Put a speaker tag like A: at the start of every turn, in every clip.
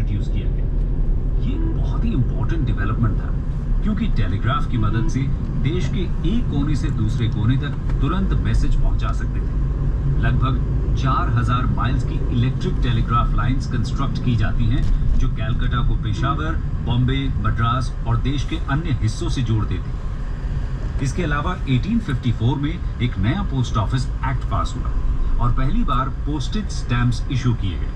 A: Introduce किया गया। ये बहुत ही इंपॉर्टेंट डेवलपमेंट था क्योंकि टेलीग्राफ की मदद से देश के एक कोने से दूसरे कोने तक तुरंत मैसेज पहुंचा सकते थे। लगभग 4000 माइल्स की इलेक्ट्रिक टेलीग्राफ लाइंस कंस्ट्रक्ट की जाती हैं जो कैलकाटा को पेशावर, बॉम्बे, मद्रास और देश के अन्य हिस्सों से जोड़ देती। इसके अलावा 1854 में एक नया पोस्ट ऑफिस एक्ट पास हुआ और पहली बार पोस्टेज स्टैम्प्स इशू किए गए।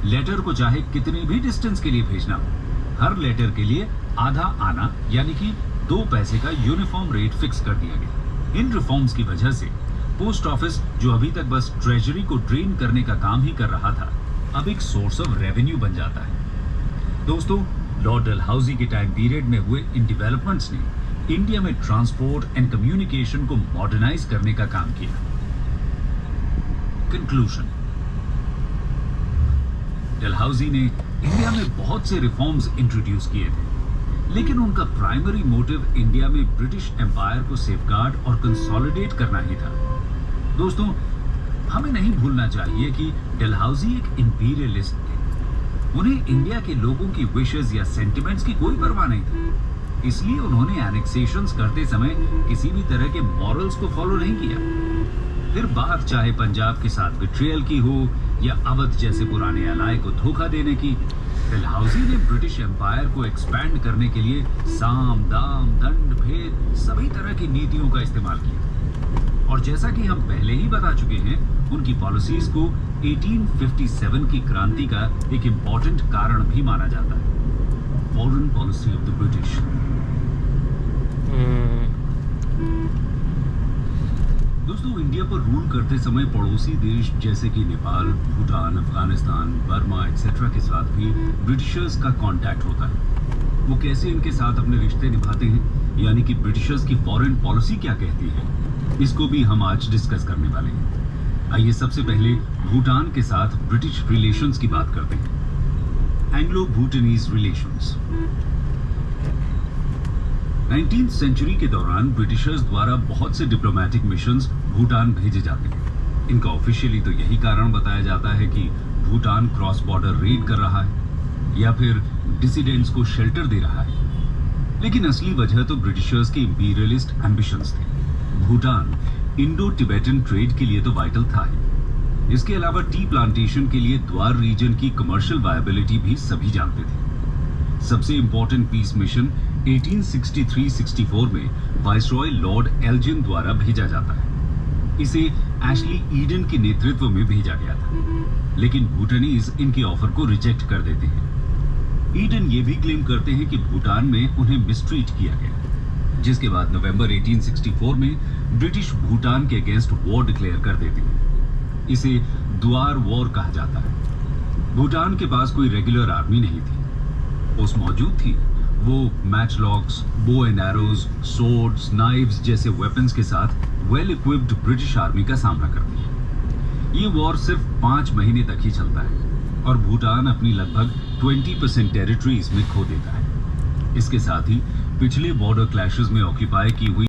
A: लेटर को चाहे कितने भी डिस्टेंस के लिए भेजना हो, हर लेटर के लिए आधा आना यानी कि 2 पैसे का यूनिफॉर्म रेट फिक्स कर दिया गया। इन रिफॉर्म्स की वजह से पोस्ट ऑफिस, जो अभी तक बस ट्रेजरी को ड्रेन करने का काम ही कर रहा था, अब एक सोर्स ऑफ रेवेन्यू बन जाता है। दोस्तों, लॉर्ड डलहौजी के टाइम पीरियड में हुए इन डेवलपमेंट्स ने इंडिया में ट्रांसपोर्ट एंड कम्युनिकेशन को मॉडर्नाइज करने का काम किया। कंक्लूजन, डलहौजी ने इंडिया में बहुत से रिफॉर्म्स इंट्रोड्यूस किए थे, लेकिन उनका प्राइमरी मोटिव इंडिया में ब्रिटिश एम्पायर को सेफगार्ड और कंसोलिडेट करना ही था। दोस्तों, हमें नहीं भूलना चाहिए कि डलहौजी एक इंपीरियलिस्ट थे। उन्हें इंडिया के लोगों की विशेस या सेंटिमेंट्स की कोई परवाह नहीं थी, इसलिए उन्होंने एनेक्सेशंस करते समय किसी भी तरह के मॉरल्स को फॉलो नहीं किया। फिर बात चाहे पंजाब के साथ बिट्रियल की हो या अवध जैसे पुराने अलाय को धोखा देने की, डलहौजी ने ब्रिटिश एम्पायर को एक्सपैंड करने के लिए साम, दाम, दंड, भेद सभी तरह की नीतियों का इस्तेमाल किया। और जैसा कि हम पहले ही बता चुके हैं, उनकी पॉलिसीज को 1857 की क्रांति का एक इंपॉर्टेंट कारण भी माना जाता है। Foreign policy of the British. दोस्तों, इंडिया पर रूल करते समय पड़ोसी देश जैसे कि नेपाल, भूटान, अफगानिस्तान, बर्मा एक्सेट्रा के साथ भी ब्रिटिशर्स का कांटेक्ट होता है। वो कैसे इनके साथ अपने रिश्ते निभाते हैं, यानी कि ब्रिटिशर्स की फॉरेन पॉलिसी क्या कहती है, इसको भी हम आज डिस्कस करने वाले हैं। आइए सबसे पहले भूटान के साथ ब्रिटिश रिलेशंस की बात करते हैं। Anglo भूटानीज relations. 19th सेंचुरी के दौरान ब्रिटिशर्स द्वारा बहुत से डिप्लोमेटिक मिशंस भूटान भेजे जाते हैं। इनका ऑफिशियली तो यही कारण बताया जाता है कि भूटान क्रॉस बॉर्डर रेड कर रहा है या फिर डिसिडेंट्स को शेल्टर दे रहा है, लेकिन असली वजह तो ब्रिटिशर्स के इंपीरियलिस्ट एम्बिशंस थे। भूटान इंडो टिबेटन ट्रेड के लिए तो वाइटल था ही, इसके अलावा टी प्लांटेशन के लिए द्वार रीजन की कमर्शियल वायबिलिटी भी सभी जानते थे। सबसे इंपॉर्टेंट पीस मिशन 1863-64 में वाइसरॉय लॉर्ड एल्जिन द्वारा भेजा जाता है। इसे एशली ईडन के नेतृत्व में भेजा गया था, लेकिन भूटानीज इनके ऑफर को रिजेक्ट कर देते हैं। ईडन ये भी क्लेम करते हैं कि भूटान में उन्हें मिसट्रीट किया गया, जिसके बाद नवंबर 1864 में ब्रिटिश भूटान के अगेंस्ट वॉर डिक्लेयर कर देते हैं। इसे द्वार वॉर कहा जाता है। भूटान के पास कोई रेगुलर आर्मी नहीं थी, फोर्स मौजूद थी। वो matchlocks, bow and arrows, swords, knives जैसे वेपन्स के साथ वेल इक्विप्ड ब्रिटिश आर्मी का सामना करती है। ये वॉर सिर्फ 5 महीने तक ही चलता है और भूटान अपनी लगभग 20% टेरिटरीज में खो देता है। इसके साथ ही पिछले बॉर्डर क्लैशेस में ऑक्यूपाई की हुई